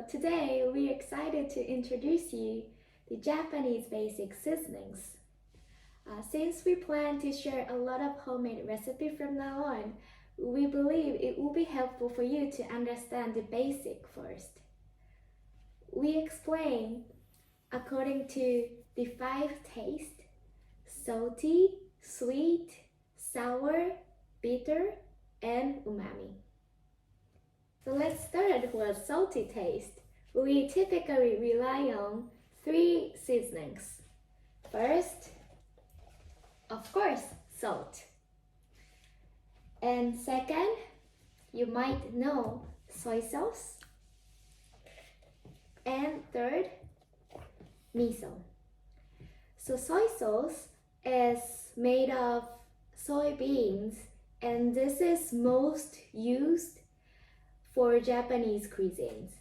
today we're excited to introduce you the Japanese basic seasonings. Since we plan to share a lot of homemade recipes from now on, we believe it will be helpful for you to understand the basic first. We explain according to the 5 tastes: salty, sweet, sour, bitter, and umami. So let's start with salty taste. We typically rely on 3 seasonings. First, of course, salt. And second, you might know soy sauce. And third, miso. So soy sauce is made of soybeans, and this is most used for Japanese cuisines.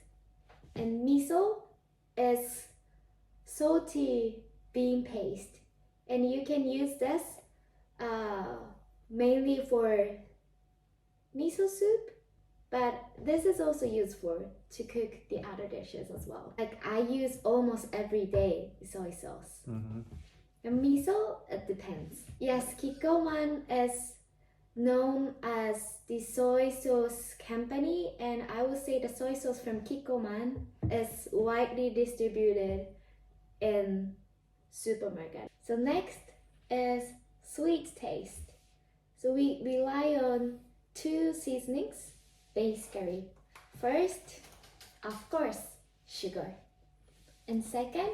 And miso is salty bean paste, and you can use this mainly for miso soup, but this is also used to cook the other dishes as well. Like I use almost every day soy sauce. And miso, it depends. Yes, Kikkoman is known as the soy sauce company, and I would say the soy sauce from Kikkoman is widely distributed in supermarket. So next is sweet taste. So we rely on 2 seasonings basically. First, of course, sugar. And second,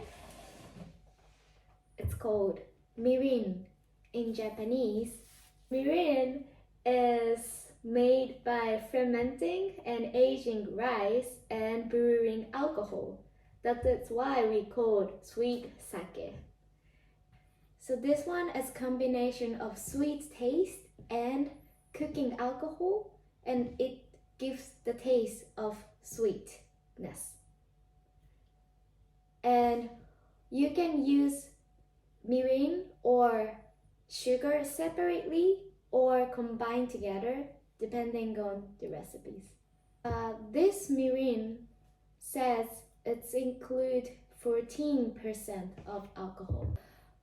it's called Mirin in Japanese. Mirin is made by fermenting and aging rice and brewing alcohol. That is why we call it sweet sake. So this one is a combination of sweet taste and cooking alcohol, and it gives the taste of sweetness. And you can use mirin or sugar separately or combined together depending on the recipes. This mirin says it's include 14% of alcohol.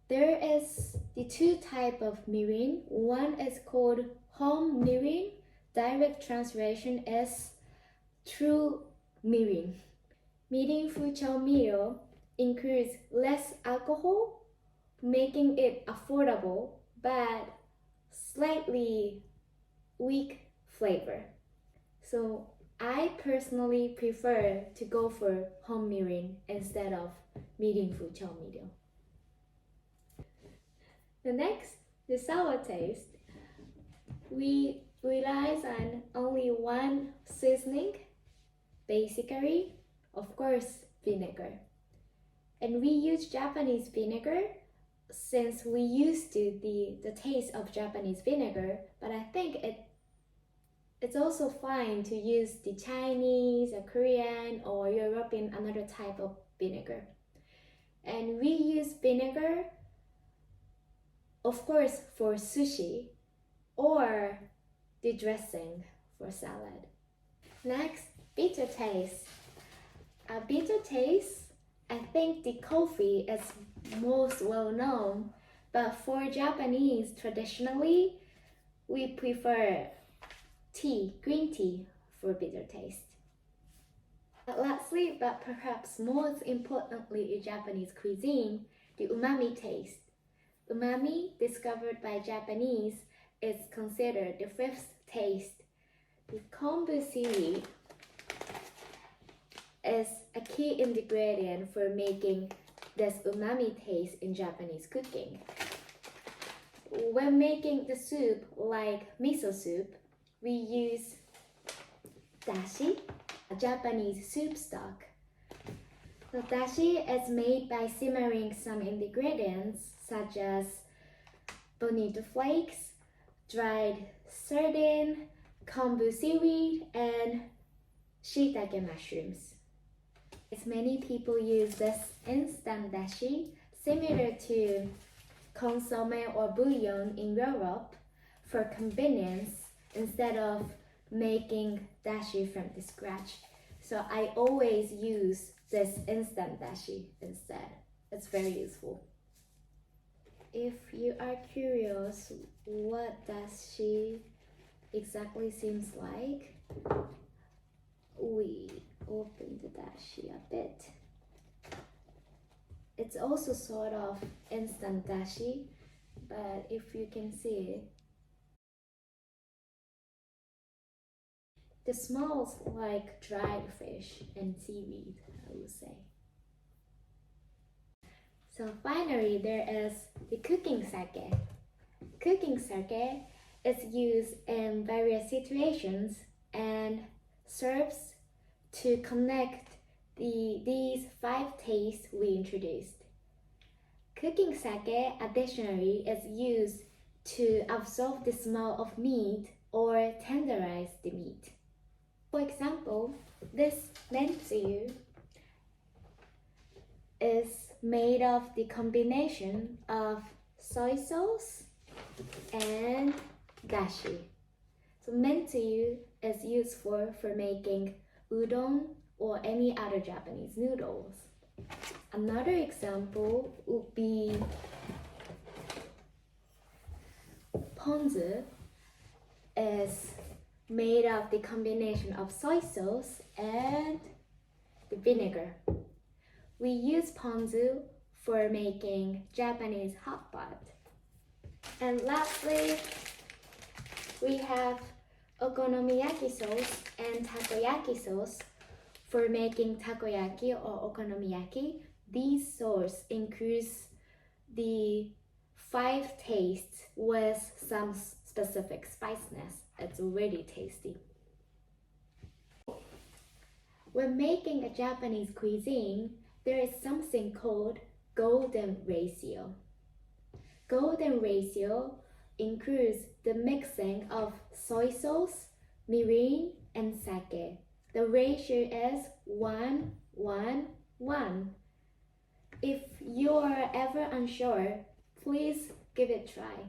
There is the 2 type of mirin. One is called home mirin. Direct translation is true mirin. Mirin fuchomiyo includes less alcohol, making it affordable but slightly weak flavor. So I personally prefer to go for home mirin instead of mirin fuchomiyo. The next, the sour taste. We rely on only 1 seasoning, basically, of course, vinegar. And we use Japanese vinegar since we used to the taste of Japanese vinegar, but I think it's also fine to use the Chinese or Korean or European another type of vinegar. And we use vinegar, of course, for sushi or the dressing for salad. Next, bitter taste. Bitter taste, I think the coffee is most well known, but for Japanese, traditionally, we prefer tea, green tea for bitter taste. Lastly, but perhaps most importantly in Japanese cuisine, the umami taste. Umami, discovered by Japanese, is considered the 5th taste. The kombu seaweed is a key ingredient for making this umami taste in Japanese cooking. When making the soup like miso soup, we use dashi, a Japanese soup stock. The dashi is made by simmering some ingredients such as bonito flakes, dried sardine, kombu seaweed, and shiitake mushrooms. As many people use this instant dashi similar to consomme or bouillon in Europe for convenience instead of making dashi from the scratch. So I always use this instant dashi instead. It's very useful. If you are curious what dashi exactly seems like, we open the dashi a bit. It's also sort of instant dashi, but if you can see, it smells like dried fish and seaweed, I would say. So finally, there is the cooking sake. Cooking sake is used in various situations and serves to connect these 5 tastes we introduced. Cooking sake additionally is used to absorb the smell of meat or tenderize the meat. For example, this Mentsuyu is made of the combination of soy sauce and dashi. So Mentsuyu is useful for making udon or any other Japanese noodles. Another example would be Ponzu is made of the combination of soy sauce and the vinegar. We use ponzu for making Japanese hot pot. And lastly, we have okonomiyaki sauce and takoyaki sauce for making takoyaki or okonomiyaki. These sauce increase the 5 tastes with some specific spiciness. It's really tasty. When making a Japanese cuisine, there is something called golden ratio. Golden ratio includes the mixing of soy sauce, mirin, and sake. The ratio is 1:1:1. If you are ever unsure, please give it a try.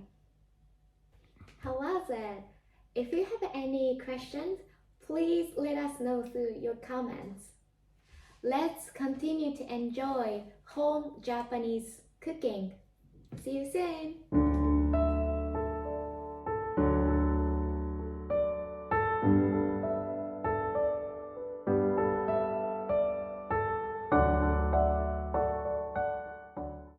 How was it? If you have any questions, please let us know through your comments. Let's continue to enjoy home Japanese cooking. See you soon!